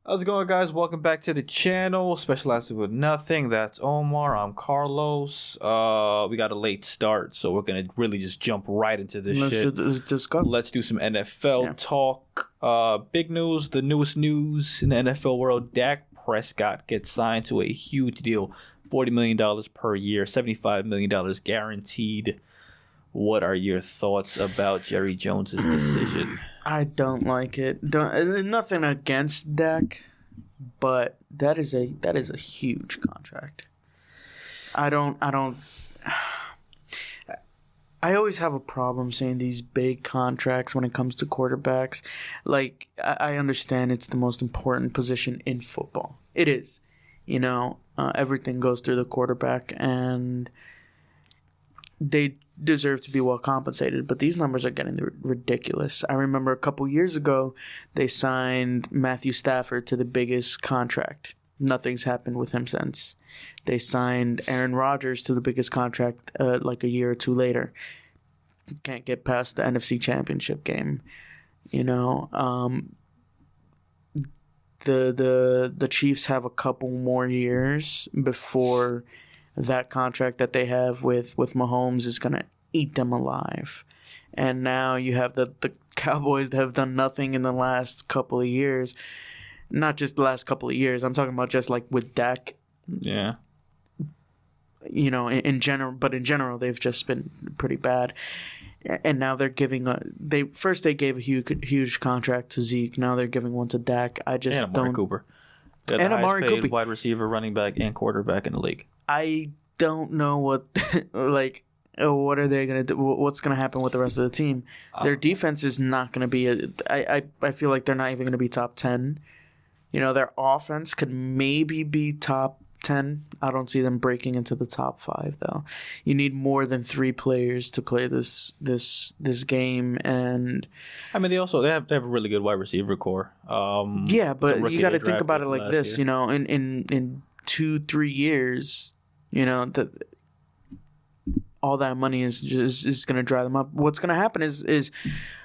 How's it going, guys? Welcome back to the channel. Specializing with nothing. That's Omar. I'm Carlos. We got a late start, so we're gonna really just jump right into this shit. Let's just go. Let's do some NFL talk. Big news, the newest news in the NFL world. Dak Prescott gets signed to a huge deal, $40 million per year, $75 million guaranteed. What are your thoughts about Jerry Jones's decision? I don't like it. Nothing against Dak, but that is a huge contract. I always have a problem saying these big contracts when it comes to quarterbacks. Like, I understand it's the most important position in football. It is. Everything goes through the quarterback, and they deserve to be well compensated, but these numbers are getting ridiculous. I remember a couple years ago, they signed Matthew Stafford to the biggest contract. Nothing's happened with him since. They signed Aaron Rodgers to the biggest contract like a year or two later. Can't get past the NFC Championship game. The Chiefs have a couple more years before that contract that they have with Mahomes is going to eat them alive. And now you have the Cowboys that have done nothing in the last couple of years. Not just the last couple of years. I'm talking about just like with Dak. Yeah. In general, they've just been pretty bad. And now they're giving they gave a huge contract to Zeke. Now they're giving one to Dak. I just and Amari Cooper. They're and the Amari highest paid Cooper, wide receiver, running back, and quarterback in the league. I don't know what what are they gonna do? What's gonna happen with the rest of the team? Their defense is not gonna be. I feel like they're not even gonna be top 10. Their offense could maybe be top 10. I don't see them breaking into the top 5 though. You need more than 3 players to play this game, and I mean they have a really good wide receiver core. Yeah, but you got to think about it like this. Year. In 2-3 years, that all that money is going to dry them up. What's going to happen is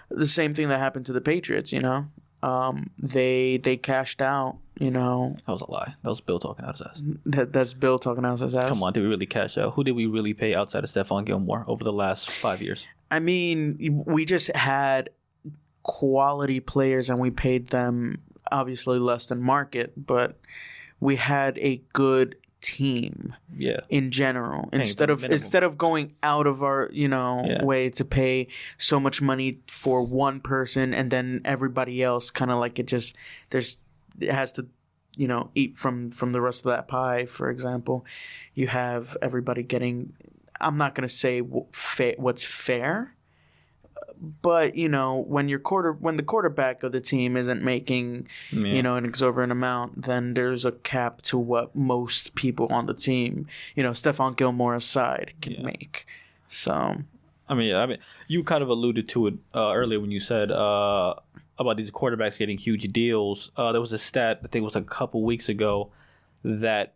the same thing that happened to the Patriots. They cashed out. That was a lie. That was Bill talking out his ass. That's Bill talking out his ass. Come on, did we really cash out? Who did we really pay outside of Stephon Gilmore over the last 5 years? I mean, we just had quality players and we paid them obviously less than market, but we had a good team. Yeah. In general, instead of going out of our way to pay so much money for one person and then everybody else kind of like it has to eat from the rest of that pie. For example, you have everybody getting. I'm not going to say what's fair. But when the quarterback of the team isn't making an exorbitant amount, then there's a cap to what most people on the team, Stephon Gilmore aside, can make. So, I mean, you kind of alluded to it earlier when you said about these quarterbacks getting huge deals. There was a stat I think it was a couple weeks ago that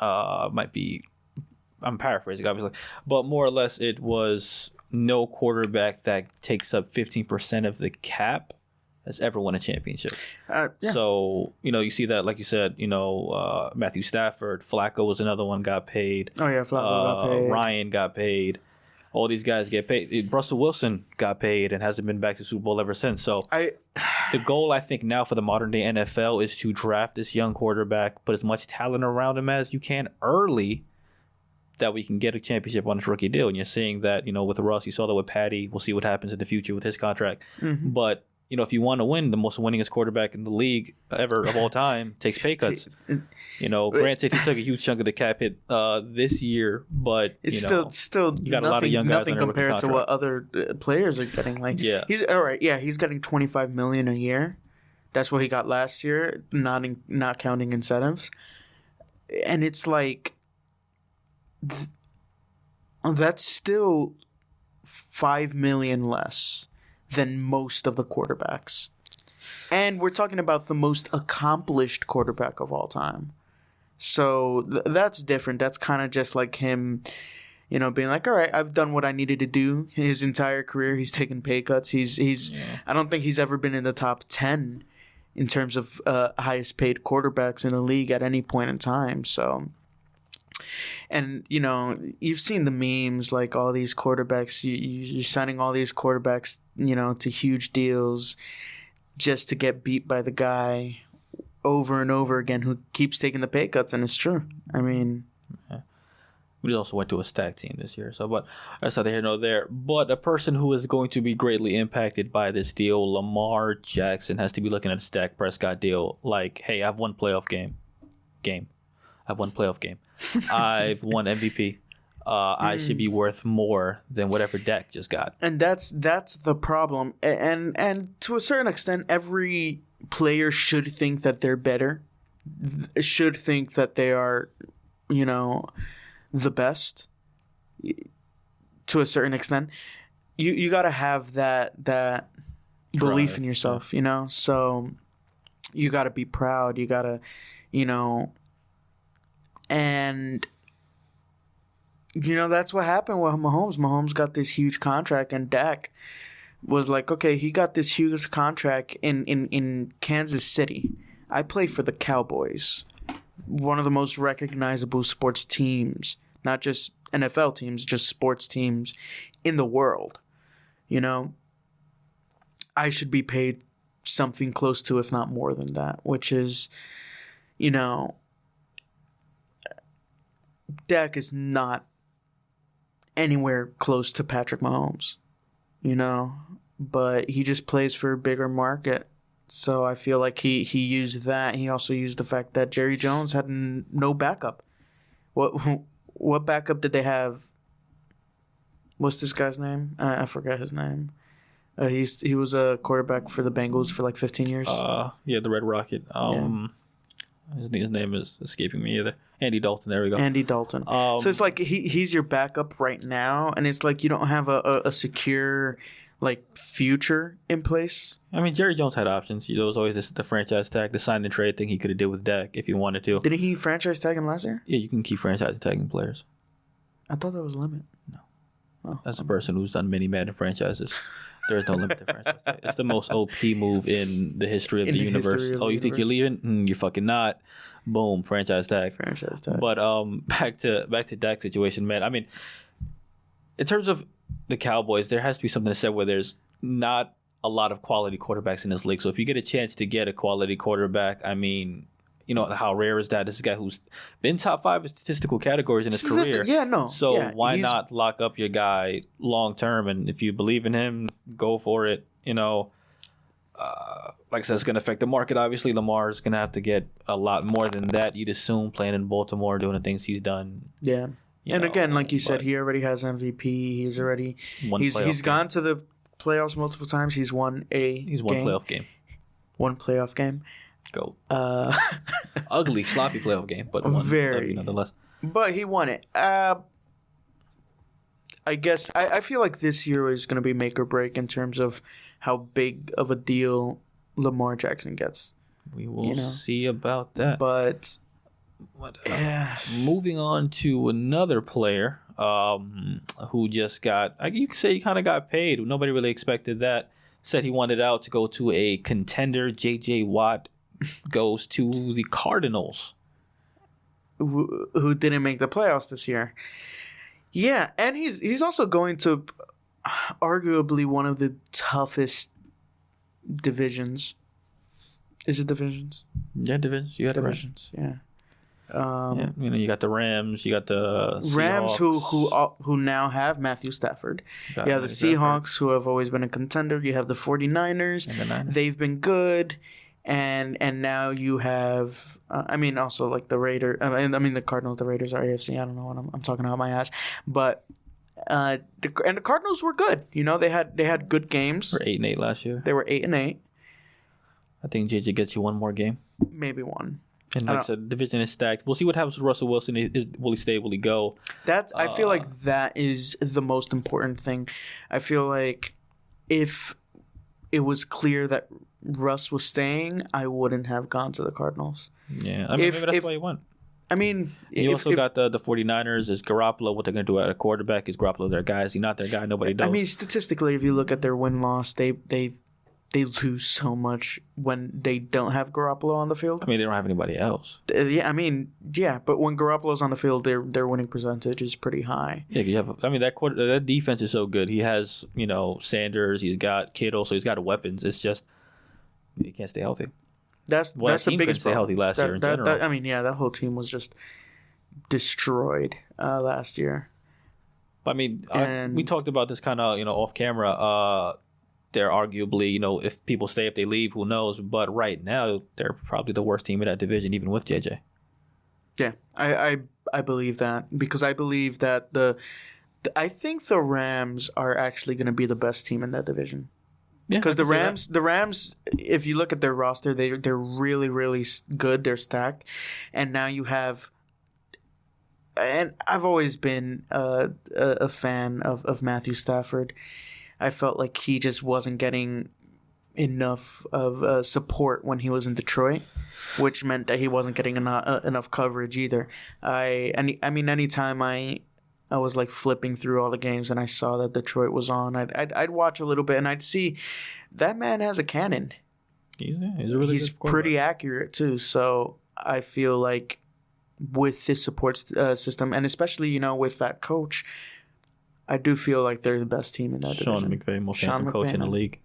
might be, I'm paraphrasing obviously, but more or less it was. No quarterback that takes up 15% of the cap has ever won a championship. Yeah. So, you see that, like you said, Matthew Stafford, Flacco was another one, got paid. Oh, yeah, Flacco got paid. Ryan got paid. All these guys get paid. Russell Wilson got paid and hasn't been back to Super Bowl ever since. So, the goal, I think, now for the modern-day NFL is to draft this young quarterback, put as much talent around him as you can early, that we can get a championship on his rookie deal. And you're seeing that, with Russ, you saw that with Patty. We'll see what happens in the future with his contract. Mm-hmm. But, if you want to win, the most winningest quarterback in the league ever of all time takes pay cuts. Granted, he took a huge chunk of the cap hit this year, but, it's still you got a lot of young guys nothing compared to what other players are getting. Like, yeah. He's all right. Yeah, he's getting $25 million a year. That's what he got last year, not counting incentives. And it's like, that's still $5 million less than most of the quarterbacks, and we're talking about the most accomplished quarterback of all time. So that's different. That's kind of just like him, being like, all right, I've done what I needed to do. His entire career, he's taken pay cuts. He's. I don't think he's ever been in the top 10 in terms of highest paid quarterbacks in the league at any point in time. So, and you've seen the memes, like all these quarterbacks, you're signing all these quarterbacks, to huge deals just to get beat by the guy over and over again who keeps taking the pay cuts, and it's true. I mean, we also went to a stack team this year, so but that's neither here nor there. But a person who is going to be greatly impacted by this deal, Lamar Jackson, has to be looking at a Dak Prescott deal like, hey, I've won playoff game. I've won playoff game. I've won MVP. I should be worth more than whatever Dak just got. And that's the problem. And to a certain extent, every player should think that they're better, should think that they are, the best. To a certain extent, you got to have that belief in yourself, So you got to be proud. You got to, and that's what happened with Mahomes. Mahomes got this huge contract, and Dak was like, okay, he got this huge contract in Kansas City. I play for the Cowboys, one of the most recognizable sports teams, not just NFL teams, just sports teams in the world. I should be paid something close to, if not more than that, which is, Dak is not anywhere close to Patrick Mahomes, but he just plays for a bigger market. So I feel like he used that. He also used the fact that Jerry Jones had no backup. What backup did they have? What's this guy's name? I forgot his name. He was a quarterback for the Bengals for like 15 years. Yeah, the Red Rocket. His name is escaping me either. Andy Dalton. There we go. Andy Dalton. So it's like he's your backup right now, and it's like you don't have a secure future in place. I mean, Jerry Jones had options. There was always the franchise tag, the sign and trade thing he could have did with Dak if he wanted to. Did he franchise tag him last year? Yeah, you can keep franchise tagging players. I thought there was a limit. No. As a person who's done many Madden franchises, there is no limit to franchise tag. It's the most OP move in the history of the universe. You think you're leaving? You're fucking not. Boom, franchise tag. Franchise tag. But back to Dak's situation, man. I mean, in terms of the Cowboys, there has to be something to say where there's not a lot of quality quarterbacks in this league. So if you get a chance to get a quality quarterback, I mean, how rare is that? This is a guy who's been top 5 in statistical categories in his career. Yeah, no. So why not lock up your guy long term? And if you believe in him, go for it. Like I said, it's going to affect the market. Obviously, Lamar is going to have to get a lot more than that, you'd assume, playing in Baltimore, doing the things he's done. Yeah. Again, like you said, he already has MVP. He's already he's gone to the playoffs multiple times. He's won playoff game. One playoff game. Go. Ugly, sloppy playoff game, but one, very nonetheless. But he won it. I guess I feel like this year is going to be make or break in terms of how big of a deal Lamar Jackson gets. We will see about that. But moving on to another player who just got, you could say he kind of got paid. Nobody really expected that. Said he wanted out to go to a contender. J.J. Watt goes to the Cardinals. Who didn't make the playoffs this year. Yeah, and he's also going to arguably one of the toughest divisions. Is it divisions? Yeah, divisions. You got divisions. Yeah. You got the Rams. You got the Rams, Seahawks. who now have Matthew Stafford. You have the Seahawks, who have always been a contender. You have the 49ers. And the Niners. They've been good. And now you have, also like the Raiders. The Cardinals. The Raiders are AFC. I don't know what I'm talking about my ass. But the Cardinals were good. They had good games. They were 8-8 last year. They were 8-8. I think JJ gets you one more game. Maybe one. And like I said, the division is stacked. We'll see what happens with Russell Wilson. Will he stay? Will he go? I feel like that is the most important thing. I feel like if it was clear that Russ was staying, I wouldn't have gone to the Cardinals. Yeah, maybe that's why he went. You also got the 49ers. Is Garoppolo, what they're going to do at a quarterback? Is Garoppolo their guy? Is he not their guy? Nobody knows. Statistically, if you look at their win-loss, they they lose so much when they don't have Garoppolo on the field. I mean, they don't have anybody else. Yeah, I mean, yeah, but when Garoppolo's on the field, their winning percentage is pretty high. Yeah, you have. I mean, that defense is so good. He has, Sanders. He's got Kittle, so he's got weapons. It's just he can't stay healthy. That's the biggest problem. Stay healthy last year in general. I mean, yeah, that whole team was just destroyed last year. I mean, we talked about this kind of, off camera. They're arguably, if people stay, if they leave, who knows? But right now, they're probably the worst team in that division, even with JJ. Yeah, I believe that, because I believe that I think the Rams are actually going to be the best team in that division. Yeah, because the Rams, if you look at their roster, they're really, really good. They're stacked, and now you have. And I've always been a fan of Matthew Stafford. I felt like he just wasn't getting enough of support when he was in Detroit, which meant that he wasn't getting enough coverage either. Anytime I was like flipping through all the games and I saw that Detroit was on, I'd watch a little bit and I'd see that man has a cannon. He's pretty accurate too. So I feel like with this support system, and especially with that coach, I do feel like they're the best team in that division. Sean McVay, most handsome coach in the league.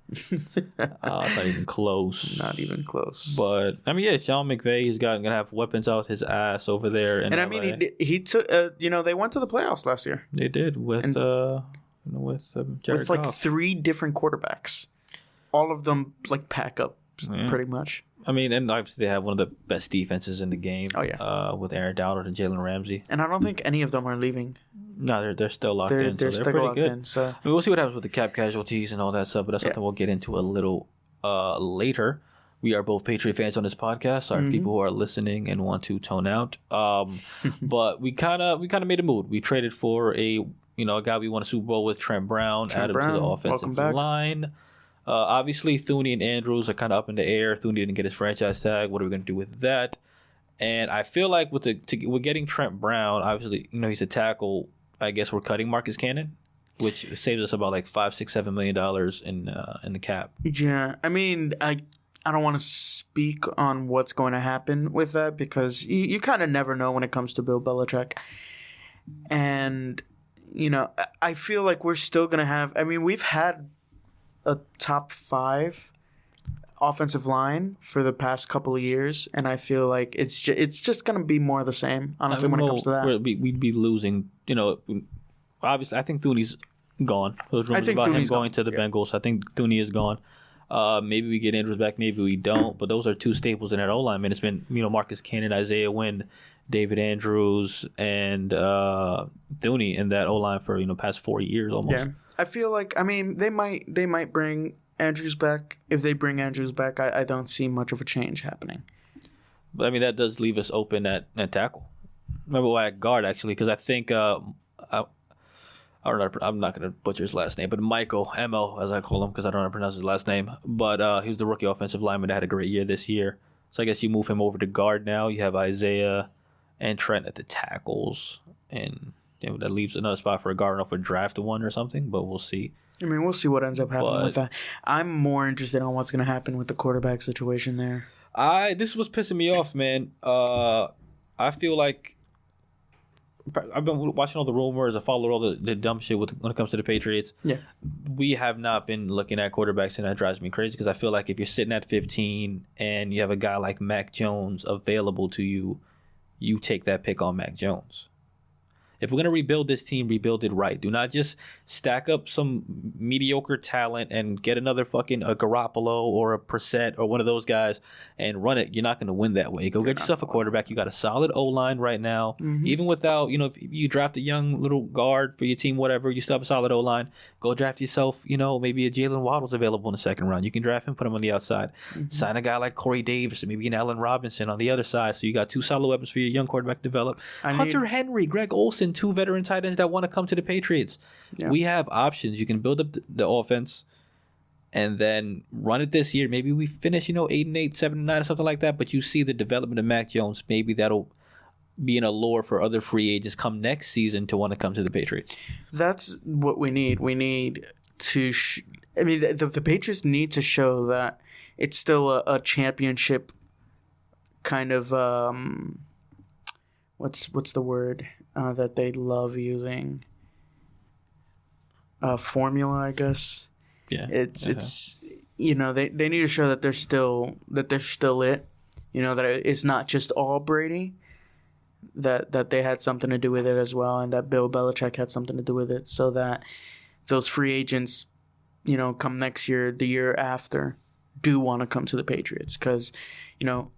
Not even close. Not even close. But Sean McVay, he's gonna have weapons out his ass over there. In LA. He took. They went to the playoffs last year. They did with Jared with like Goff. 3 different quarterbacks, all of them like pack up pretty much. I mean, and obviously they have one of the best defenses in the game. Oh yeah, with Aaron Donald and Jalen Ramsey. And I don't think any of them are leaving. No, they're still locked in. They're so still pretty locked good. in. So we'll see what happens with the cap casualties and all that stuff. But that's something we'll get into a little later. We are both Patriot fans on this podcast. Sorry for people who are listening and want to tone out. But we kind of made a move. We traded for a guy we won a Super Bowl with, Trent Brown, added to the offensive line. Obviously, Thuney and Andrews are kind of up in the air. Thuney didn't get his franchise tag. What are we going to do with that? And I feel like we're getting Trent Brown. Obviously, he's a tackle. I guess we're cutting Marcus Cannon, which saves us about like $5, $6, $7 million in the cap. Yeah, I mean, I don't want to speak on what's going to happen with that, because you kind of never know when it comes to Bill Belichick. And I feel like we're still going to have. I mean, we've had a top 5 offensive line for the past couple of years, and I feel like it's just going to be more of the same, honestly, when it comes to that. We'd be losing, obviously, I think Thuney's gone. Those rumors about him going to the Bengals. I think Thuney is gone. Maybe we get Andrews back, maybe we don't, but those are 2 staples in that O-line, man. It's been, Marcus Cannon, Isaiah Wynn, David Andrews, and Thuney in that O-line for, past 4 years almost. Yeah. I feel like, they might bring Andrews back. If they bring Andrews back, I don't see much of a change happening. But that does leave us open at tackle. Remember at guard, actually, because I think I'm not going to butcher his last name, but Michael M.O., as I call him, because I don't know how to pronounce his last name. But he was the rookie offensive lineman that had a great year this year. So I guess you move him over to guard now. You have Isaiah and Trent at the tackles, and that leaves another spot for a guard off a draft one or something, but we'll see. We'll see what ends up happening with that. I'm more interested on what's going to happen with the quarterback situation there. This was pissing me off, man. I feel like I've been watching all the rumors. I follow all the dumb shit when it comes to the Patriots. Yeah. We have not been looking at quarterbacks, and that drives me crazy, because I feel like if you're sitting at 15 and you have a guy like Mac Jones available to you, you take that pick on Mac Jones. If we're going to rebuild this team, rebuild it right. Do not just stack up some mediocre talent and get another fucking a Garoppolo or a Brissett or one of those guys and run it. You're not going to win that way. Go get yourself a quarterback. You got a solid O-line right now. Mm-hmm. Even without, if you draft a young little guard for your team, whatever, you still have a solid O-line. Go draft yourself, maybe a Jalen Waddle's available in the second round. You can draft him, put him on the outside. Mm-hmm. Sign a guy like Corey Davis, or maybe an Allen Robinson on the other side. So you got 2 solid weapons for your young quarterback to develop. Hunter Henry, Greg Olsen, 2 veteran tight ends that want to come to the Patriots. Yeah. We have options. You can build up the offense and then run it this year. Maybe we finish, 8-8, 7-9, or something like that. But you see the development of Mac Jones. Maybe that'll be an allure for other free agents come next season to want to come to the Patriots. That's what we need. We need to I mean, the Patriots need to show that it's still a championship kind of what's the word that they love using? Formula, I guess. Yeah. It's they need to show that they're still it. That it's not just all Brady. That they had something to do with it as well, and that Bill Belichick had something to do with it, so that those free agents, come next year, the year after, do want to come to the Patriots, because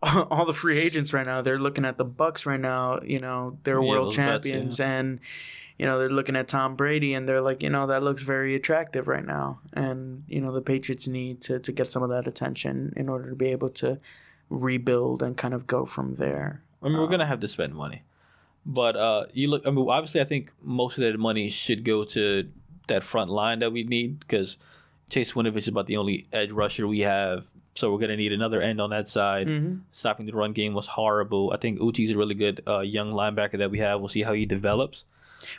all the free agents right now, they're looking at the Bucks right now. They're world champions, and they're looking at Tom Brady, and they're like, that looks very attractive right now, and the Patriots need to get some of that attention in order to be able to rebuild and kind of go from there. I mean, we're gonna have to spend money, but you look. I mean, obviously, I think most of that money should go to that front line that we need, because Chase Winovich is about the only edge rusher we have, so we're gonna need another end on that side. Mm-hmm. Stopping the run game was horrible. I think Uchi's a really good young linebacker that we have. We'll see how he develops.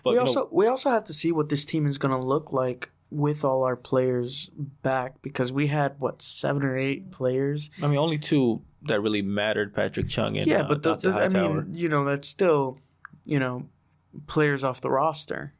But we also have to see what this team is gonna look like with all our players back, because we had 7 or 8 players. I mean, only 2 that really mattered, Patrick Chung and but I mean, that's still, players off the roster.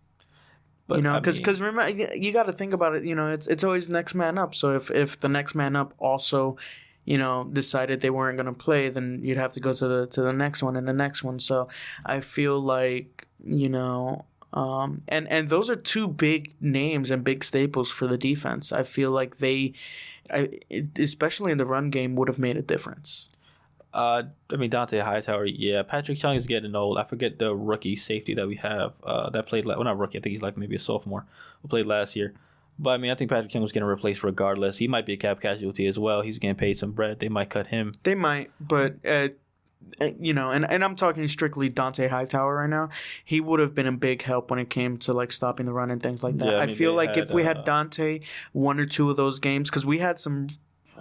But because remember, you got to think about it. It's always next man up. So if the next man up also, decided they weren't going to play, then you'd have to go to the next one and the next one. So I feel like and those are 2 big names and big staples for the defense. I feel like especially in the run game, would have made a difference. I mean, Dante Hightower, yeah. Patrick Chung is getting old. I forget the rookie safety that we have that played, not rookie, I think he's like maybe a sophomore, who played last year. But I mean, I think Patrick Chung was getting replaced regardless. He might be a cap casualty as well. He's getting paid some bread. They might cut him. They might, but and I'm talking strictly Dante Hightower right now. He would have been a big help when it came to like stopping the run and things like that. Yeah, I feel like if we had Dante 1 or 2 of those games, because we had some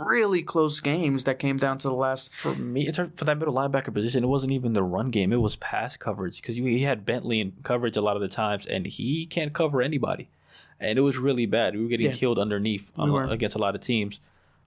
really close games that came down to the last. For me, for that middle linebacker position, it wasn't even the run game. It was pass coverage, because he had Bentley in coverage a lot of the times, and he can't cover anybody. And it was really bad. We were getting killed underneath against a lot of teams.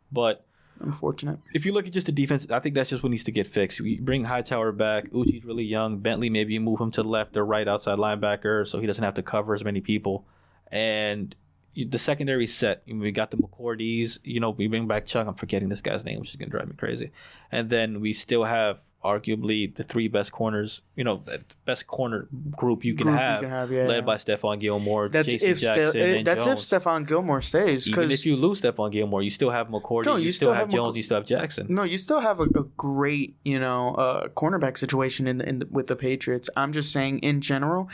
But unfortunate. If you look at just the defense, I think that's just what needs to get fixed. We bring Hightower back. Uchi's really young. Bentley, maybe you move him to the left or right outside linebacker so he doesn't have to cover as many people. And the secondary set, we got the McCourties. We bring back Chung. I'm forgetting this guy's name, which is going to drive me crazy. And then we still have arguably the 3 best corners, the best corner group you can have, led by Stephon Gilmore, Jason Jackson, that's Jones. If Stephon Gilmore stays. Even if you lose Stephon Gilmore, you still have McCourty, you still have Jones, you still have Jackson. No, you still have a great, cornerback situation with the Patriots. I'm just saying in general,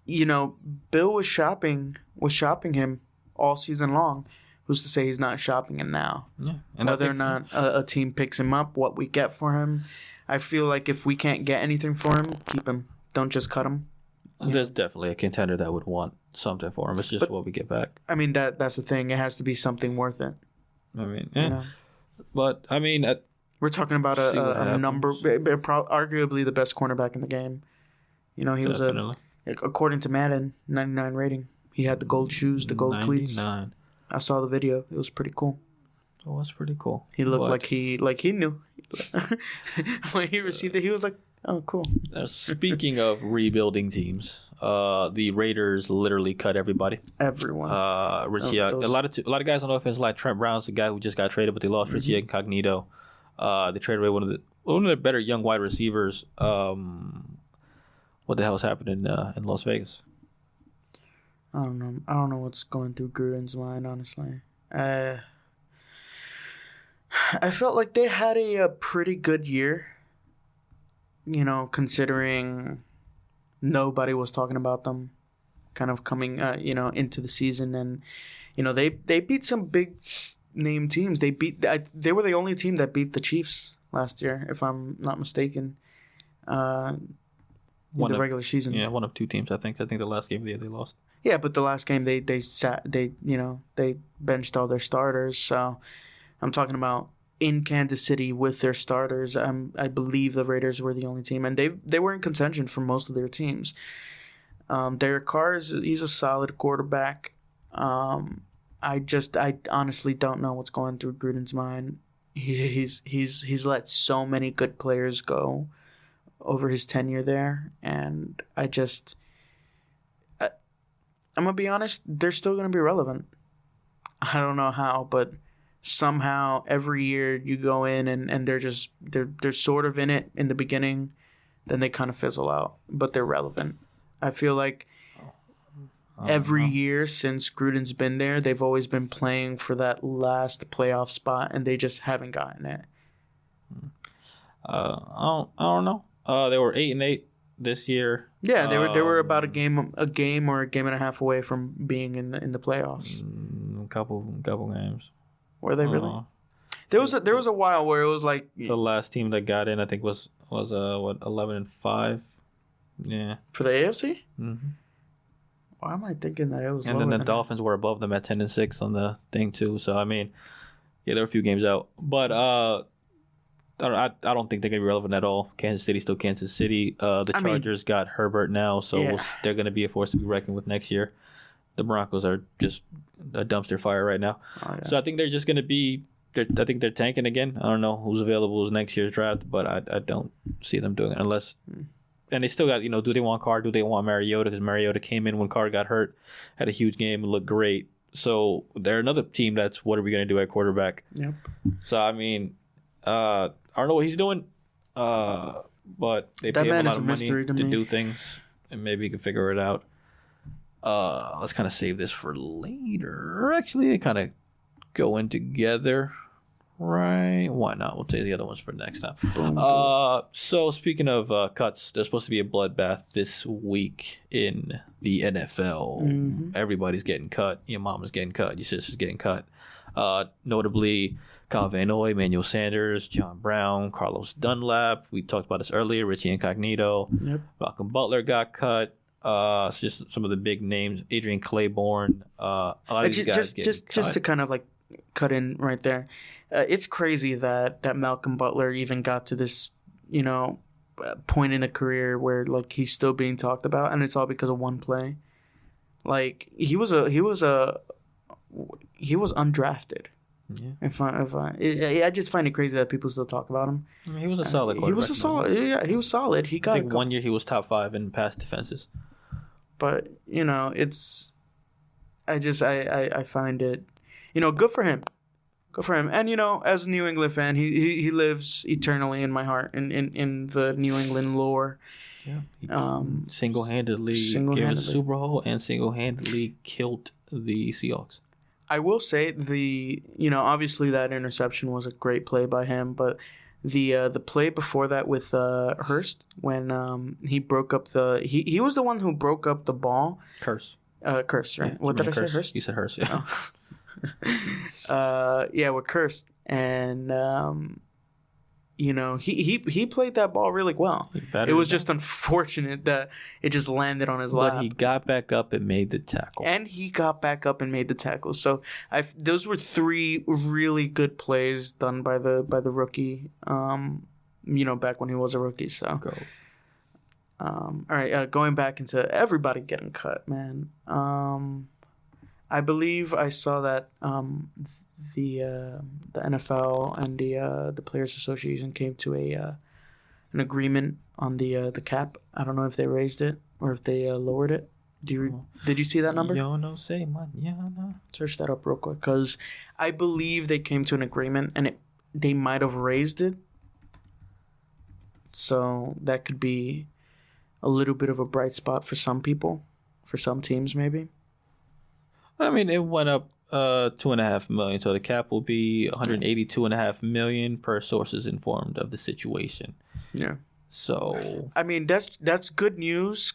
Bill was shopping him all season long. Who's to say he's not shopping him now? Yeah. And whether or not a team picks him up, what we get for him. I feel like if we can't get anything for him, keep him. Don't just cut him. There's definitely a contender that would want something for him. It's just what we get back. I mean, that's the thing. It has to be something worth it. I mean, yeah. But, I mean... we're talking about a number... arguably the best cornerback in the game. He was according to Madden, 99 rating. He had the gold shoes, the gold 99. Cleats. I saw the video. It was pretty cool. Oh, that's pretty cool. He looked like he knew. When he received it, he was like, "Oh, cool." Speaking of rebuilding teams, the Raiders literally cut everybody. Everyone. Richie, a lot of guys on the offense, like Trent Brown's the guy who just got traded, but they lost Richie Incognito. They traded away one of the better young wide receivers. What the hell is happening in Las Vegas? I don't know. I don't know what's going through Gruden's mind, honestly. I felt like they had a pretty good year, considering nobody was talking about them kind of coming, into the season. And, they beat some big name teams. They were the only team that beat the Chiefs last year, if I'm not mistaken, in the regular season. Yeah, one of 2 teams, I think. I think the last game they lost. Yeah, but the last game they benched all their starters. So I'm talking about in Kansas City with their starters. I believe the Raiders were the only team, and they were in contention for most of their teams. Derek Carr he's a solid quarterback. I honestly don't know what's going through Gruden's mind. He's let so many good players go over his tenure there, and I'm gonna be honest, they're still gonna be relevant. I don't know how, but somehow every year you go in and they're sort of in it in the beginning, then they kind of fizzle out, but they're relevant. I feel like every year since Gruden's been there, they've always been playing for that last playoff spot, and they just haven't gotten it. I don't know. They were 8-8 this year. Yeah, they were about a game or a game and a half away from being in the playoffs. A couple games. Were they really? There was a while where it was like the last team that got in, I think was 11-5. Yeah. For the AFC. Mm-hmm. Why am I thinking that it was? And then the Dolphins were above them at 10-6 on the thing too. So I mean, yeah, there were a few games out, but I don't think they're gonna be relevant at all. Kansas City's still Kansas City. The Chargers got Herbert now, so they're gonna be a force to be reckoned with next year. The Broncos are just a dumpster fire right now. Oh, yeah. So I think they're just gonna be. I think they're tanking again. I don't know who's available in next year's draft, but I don't see them doing it unless. And they still got, do they want Carr? Do they want Mariota? Because Mariota came in when Carr got hurt, had a huge game, and looked great. So they're another team that's, what are we going to do at quarterback? Yep. So, I mean, I don't know what he's doing, but they pay him a lot of money to do things, and maybe he can figure it out. Let's kind of save this for later. Actually, they kind of go in together. Right. Why not? We'll take the other ones for next time. So speaking of cuts, there's supposed to be a bloodbath this week in the NFL. Mm-hmm. Everybody's getting cut. Your mama's getting cut. Your sister's getting cut. Notably, Kyle Van Noy, Emmanuel Sanders, John Brown, Carlos Dunlap. We talked about this earlier. Richie Incognito. Yep. Malcolm Butler got cut. It's just some of the big names. Adrian Claiborne. A lot of these guys getting cut. Just to kind of like cut in right there. It's crazy that Malcolm Butler even got to this, point in a career where like he's still being talked about, and it's all because of one play. Like he was undrafted. Yeah. I just find it crazy that people still talk about him. I mean, he was a solid quarterback. He was solid. He got. I think 1 year he was top 5 in pass defenses. But it's. I find it, good for him. Good for him. And, as a New England fan, he lives eternally in my heart, in the New England lore. Yeah. Single-handedly gave us a Super Bowl and single-handedly killed the Seahawks. I will say obviously that interception was a great play by him, but the play before that with Hurst, when he broke up he was the one who broke up the ball. Curse, right? Yeah, what did I say? Hurst? You said Hurst, yeah. Oh. With Hurst, and he played that ball really well. It was just unfortunate that it just landed on his lap. But he got back up and made the tackle. So those were 3 really good plays done by the rookie. Back when he was a rookie. So. All right. Going back into everybody getting cut, man. I believe I saw that the NFL and the Players Association came to an agreement on the cap. I don't know if they raised it or if they lowered it. Did you see that number? Yo no sé, man. Yeah, no. Search that up real quick, because I believe they came to an agreement and they might have raised it. So that could be a little bit of a bright spot for some people, for some teams maybe. I mean, it went up $2.5 million, so the cap will be $182.5 million per sources informed of the situation. Yeah. So I mean, that's good news,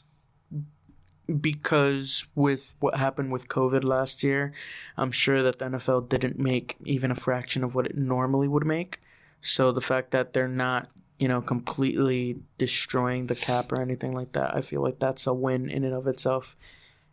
because with what happened with COVID last year, I'm sure that the NFL didn't make even a fraction of what it normally would make. So the fact that they're not, completely destroying the cap or anything like that, I feel like that's a win in and of itself.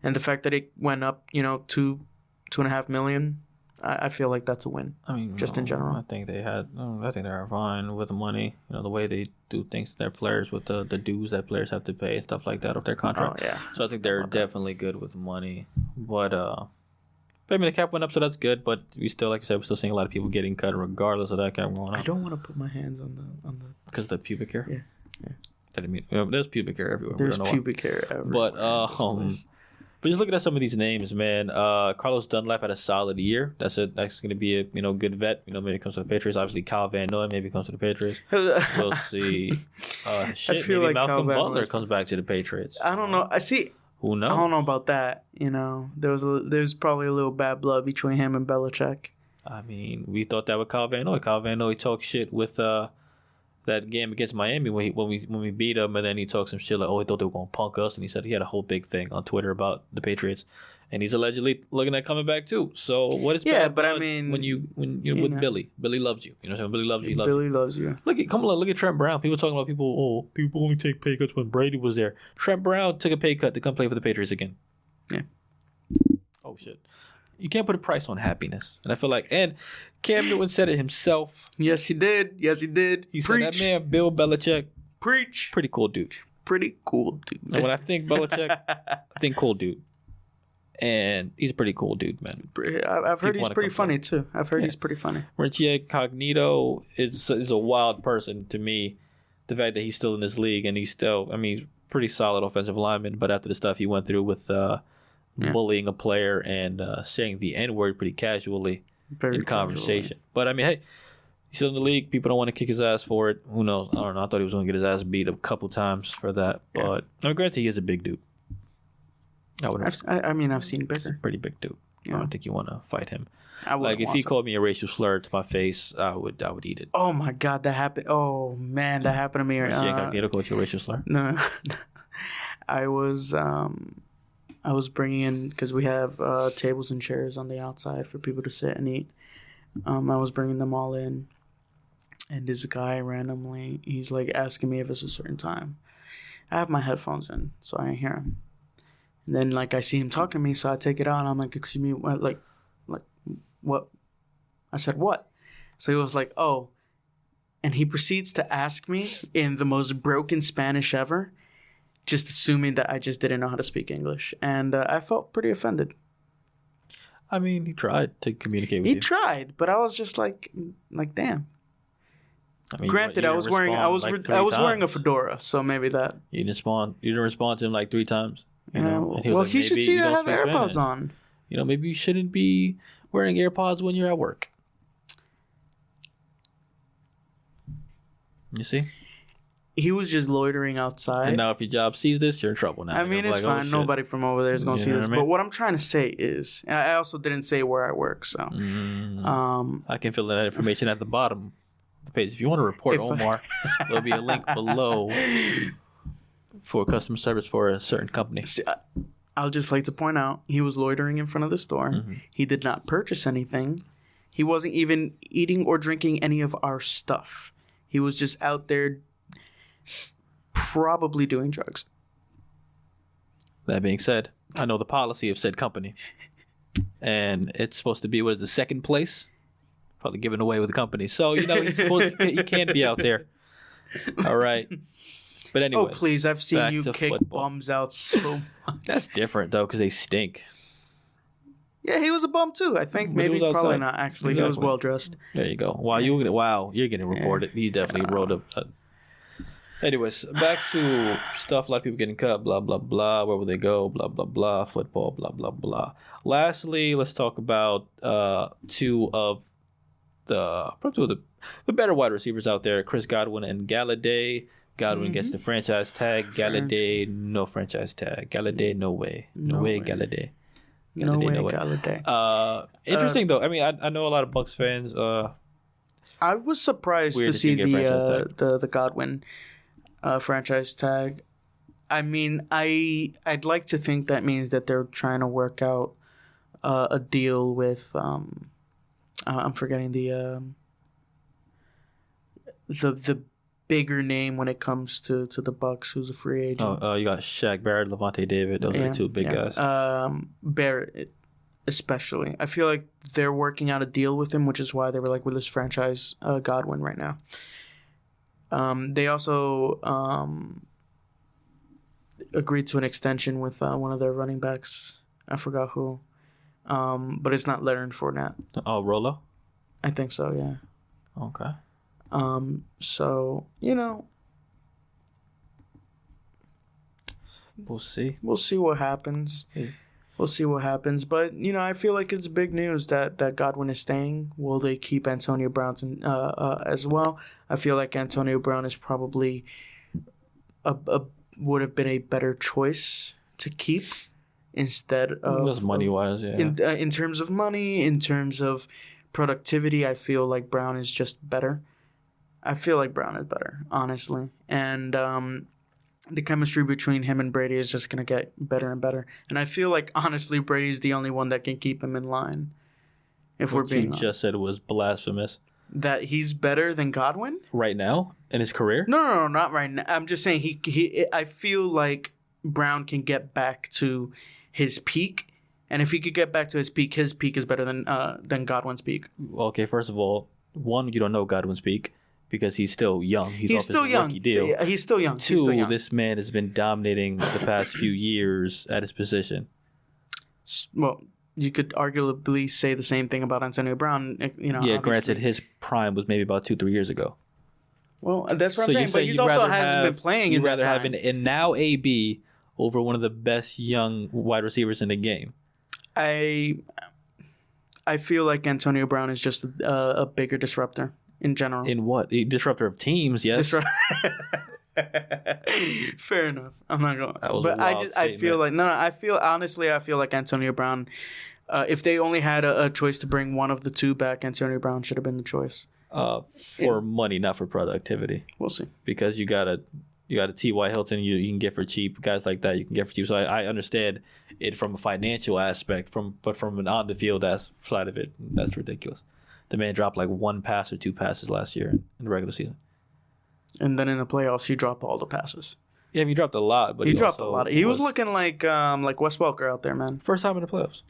And the fact that it went up, $2.5 million, I feel like that's a win. I mean, just in general. I think they are fine with the money. The way they do things to their players with the dues that players have to pay and stuff like that of their contract. Oh, yeah. So I think they're definitely good with money. But But I mean, the cap went up, so that's good. But we still, like I said, we're still seeing a lot of people getting cut regardless of that cap going up. I don't want to put my hands on the. Because of the pubic hair. Yeah. I didn't mean there's pubic hair everywhere. There's pubic hair everywhere. But just looking at some of these names, man. Carlos Dunlap had a solid year. That's going to be a good vet. Maybe it comes to the Patriots. Obviously, Kyle Van Noy maybe comes to the Patriots. We'll see. Maybe like Malcolm Butler comes back to the Patriots. I don't know. Who knows? I don't know about that. There's probably a little bad blood between him and Belichick. I mean, we thought that with Kyle Van Noy. Kyle Van Noy talked shit with that game against Miami when we beat them, and then he talked some shit like, he thought they were going to punk us, and he said he had a whole big thing on Twitter about the Patriots, and he's allegedly looking at coming back too. So what is bad but I mean, when you're with Billy loves you. You know what I'm saying? Billy loves you. Billy loves you. Look at Trent Brown. People talking about people only take pay cuts when Brady was there. Trent Brown took a pay cut to come play for the Patriots again. Yeah. Oh shit. You can't put a price on happiness. And I feel like, and Cam Newton said it himself. Yes, he did. He said that man, Bill Belichick. Preach. Pretty cool dude. And when I think Belichick, I think cool dude. And he's a pretty cool dude, man. I've heard he's pretty funny, too. He's pretty funny. Richie Cognito is a wild person to me. The fact that he's still in this league and he's still, pretty solid offensive lineman. But after the stuff he went through with bullying a player and saying the N-word pretty casually in conversation. But hey, he's still in the league. People don't want to kick his ass for it. Who knows? I don't know. I thought he was going to get his ass beat a couple times for that. But granted, he is a big dude. I've seen bigger. He's a pretty big dude. Yeah. I don't think you want to fight him. If he called me a racial slur to my face, I would eat it. Oh my God, that happened. Oh man, that happened to me. Cognito called you a racial slur? No. I was bringing in, because we have tables and chairs on the outside for people to sit and eat. I was bringing them all in, and this guy randomly, he's like asking me if it's a certain time. I have my headphones in, so I hear him. And then I see him talking to me, so I take it out, and I'm like, excuse me, what? What? I said, what? So he was like, oh. And he proceeds to ask me in the most broken Spanish ever, just assuming that I just didn't know how to speak English. And I felt pretty offended. He tried to communicate with you. He tried, but I was just like damn. Granted, I was wearing a fedora, so maybe that. You didn't respond to him 3 times. He should see I have AirPods on. Maybe you shouldn't be wearing AirPods when you're at work. You see? He was just loitering outside. And now if your job sees this, you're in trouble now. It's fine. Nobody from over there is going to see this. But what I'm trying to say is, I also didn't say where I work, so. I can fill in that information at the bottom of the page. If you want to report Omar, there'll be a link below for customer service for a certain company. See, I'll just like to point out, he was loitering in front of the store. Mm-hmm. He did not purchase anything. He wasn't even eating or drinking any of our stuff. He was just out there probably doing drugs. That being said, I know the policy of said company. And it's supposed to be, the second place? Probably giving away with the company. So, you can't be out there. All right. But anyway. Oh, please. I've seen you kick bums out so much. That's different, though, because they stink. Yeah, he was a bum, too. I think maybe probably not, actually. Exactly. He was well-dressed. There you go. Wow, you're getting reported. He definitely wrote a... Anyways, back to stuff. A lot of people getting cut, blah, blah, blah. Where will they go? Blah, blah, blah. Football, blah, blah, blah. Lastly, let's talk about two of the better wide receivers out there, Chris Godwin and Galladay. Godwin gets the franchise tag. Galladay, no franchise tag. Galladay, no way. No way, Galladay. No way, Galladay. Interesting, though. I know a lot of Bucs fans. I was surprised to see the Godwin franchise tag. I'd like to think that means that they're trying to work out a deal with I'm forgetting the bigger name when it comes to the Bucs, who's a free agent. You got Shaq Barrett, Levante David. Those are the two big guys. Barrett especially. I feel like they're working out a deal with him, which is why they were like, well, let's franchise Godwin right now. They also agreed to an extension with one of their running backs. I forgot who. but it's not Leonard Fournette. Oh, Rolo? I think so, yeah. Okay. So, we'll see. We'll see what happens. We'll see what happens. But, I feel like it's big news that Godwin is staying. Will they keep Antonio Brown as well? I feel like Antonio Brown is probably would have been a better choice to keep instead of... Just money-wise, yeah. In terms of money, in terms of productivity, I feel like Brown is just better. I feel like Brown is better, honestly. And the chemistry between him and Brady is just going to get better and better. And I feel like, honestly, Brady's the only one that can keep him in line. If we're being honest. What you just said was blasphemous. That he's better than Godwin? Right now? In his career? No, not right now. I'm just saying I feel like Brown can get back to his peak. And if he could get back to his peak is better than Godwin's peak. Okay, first of all, one, you don't know Godwin's peak because he's still young. He's still young. Deal. He's still young. Two, this man has been dominating the past few years at his position. Well, you could arguably say the same thing about Antonio Brown. Yeah, obviously. Granted, his prime was maybe about 2-3 years ago. Well, that's what I'm saying. But he's also hasn't been playing in that time. You'd rather have an now AB over one of the best young wide receivers in the game. I feel like Antonio Brown is just a bigger disruptor in general. In what? A disruptor of teams, yes. Fair enough. I'm not going. But I feel like I feel like Antonio Brown. If they only had a choice to bring one of the two back, Antonio Brown should have been the choice. For money, not for productivity. We'll see. Because you got a T.Y. Hilton you can get for cheap. Guys like that you can get for cheap. So I understand it from a financial aspect, but from an on the field side of it, that's ridiculous. The man dropped like 1 pass or 2 passes last year in the regular season. And then in the playoffs, he dropped all the passes. Yeah, he dropped a lot, but he dropped a lot. He was looking like Wes Welker out there, man. First time in the playoffs.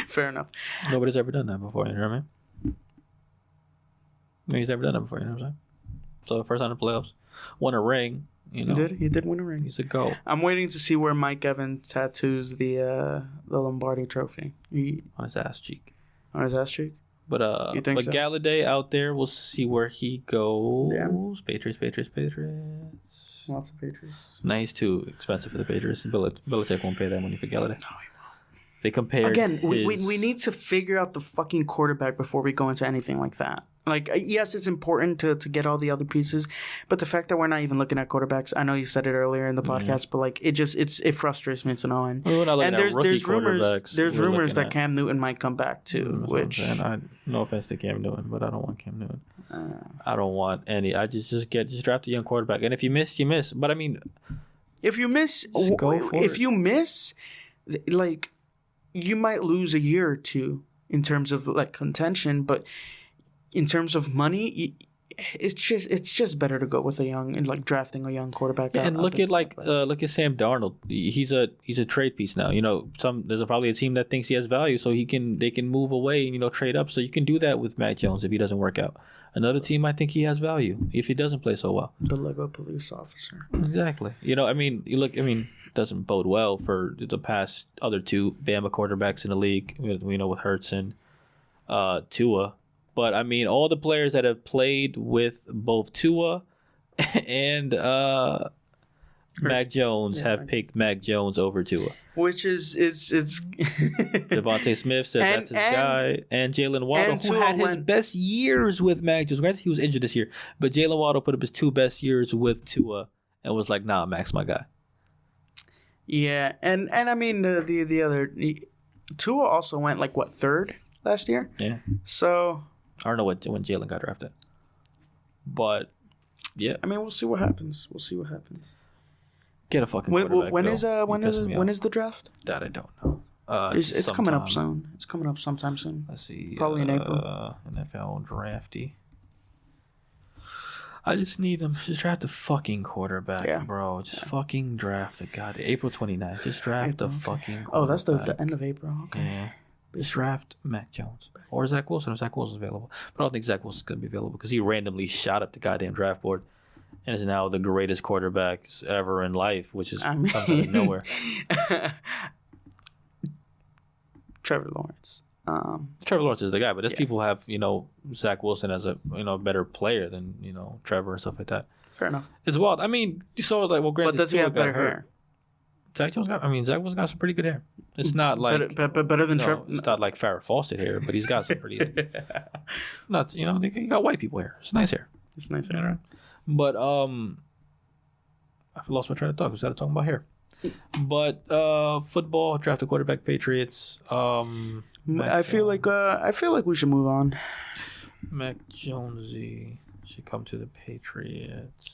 Fair enough. Nobody's ever done that before. You know what I mean? Nobody's ever done that before. You know what I'm saying? So first time in the playoffs, won a ring. He did win a ring. He's a GOAT. I'm waiting to see where Mike Evans tattoos the Lombardi Trophy. On his ass cheek. On his ass cheek. But you think so? Galladay out there, we'll see where he goes. Yeah. Patriots. Lots of Patriots. Nah, he's too expensive for the Patriots. Belichick won't pay that money for Galladay. No, he won't. They compared again. We need to figure out the fucking quarterback before we go into anything like that. Like, yes, it's important to get all the other pieces, but the fact that we're not even looking at quarterbacks, I know you said it earlier in the podcast, but like it frustrates me to no end. And there's rumors that Cam Newton might come back too, which no offense to Cam Newton, but I don't want Cam Newton. I don't want any. I just draft a young quarterback, and if you miss, you miss. But I mean, if you miss, like, you might lose a year or two in terms of like contention, but in terms of money, it's just better to go with a young and like drafting a young quarterback. Yeah, and look at Sam Darnold. He's a trade piece now. There's probably a team that thinks he has value, so they can move away and trade up. So you can do that with Mac Jones if he doesn't work out. Another team might think he has value if he doesn't play so well. The Lego police officer. Exactly. Doesn't bode well for the past other two Bama quarterbacks in the league. With Hurts and Tua. But, I mean, all the players that have played with both Tua and Mac Jones have picked Mac Jones over Tua. Which is Devontae Smith said that's his guy. And Jalen Waddle, who had his best years with Mac Jones. Granted, he was injured this year. But Jalen Waddle put up his 2 best years with Tua and was like, nah, Mac's my guy. Yeah, and I mean, the other... Tua also went, 3rd last year? Yeah. So... I don't know when Jalen got drafted. But, yeah. I mean, we'll see what happens. Get a fucking quarterback. When is the draft? That I don't know. It's coming up soon. It's coming up sometime soon. Let's see. Probably in April. NFL drafty. I just need them. Just draft a fucking quarterback, bro. Just fucking draft the goddamn April 29th. Just draft the fucking quarterback. Oh, that's the end of April. Okay. Yeah. Just draft Mac Jones. Or Zach Wilson if Zach Wilson's available. But I don't think Zach Wilson's going to be available because he randomly shot up the goddamn draft board and is now the greatest quarterback ever in life, which is comes out of nowhere. Trevor Lawrence. Trevor Lawrence is the guy, but there's people who have, Zach Wilson as a, better player than, Trevor and stuff like that. Fair enough. It's wild. I mean, you saw granted, but does he have better hair? Zach Wilson got some pretty good hair. It's not like better than Trevor. It's not like Farrah Fawcett hair, but he's got some pretty. Not he got white people hair. It's nice hair. It's nice hair. But I lost my train of thought. We started talking about hair. But football, draft a quarterback, Patriots. I feel like we should move on. Mac Jonesy should come to the Patriots.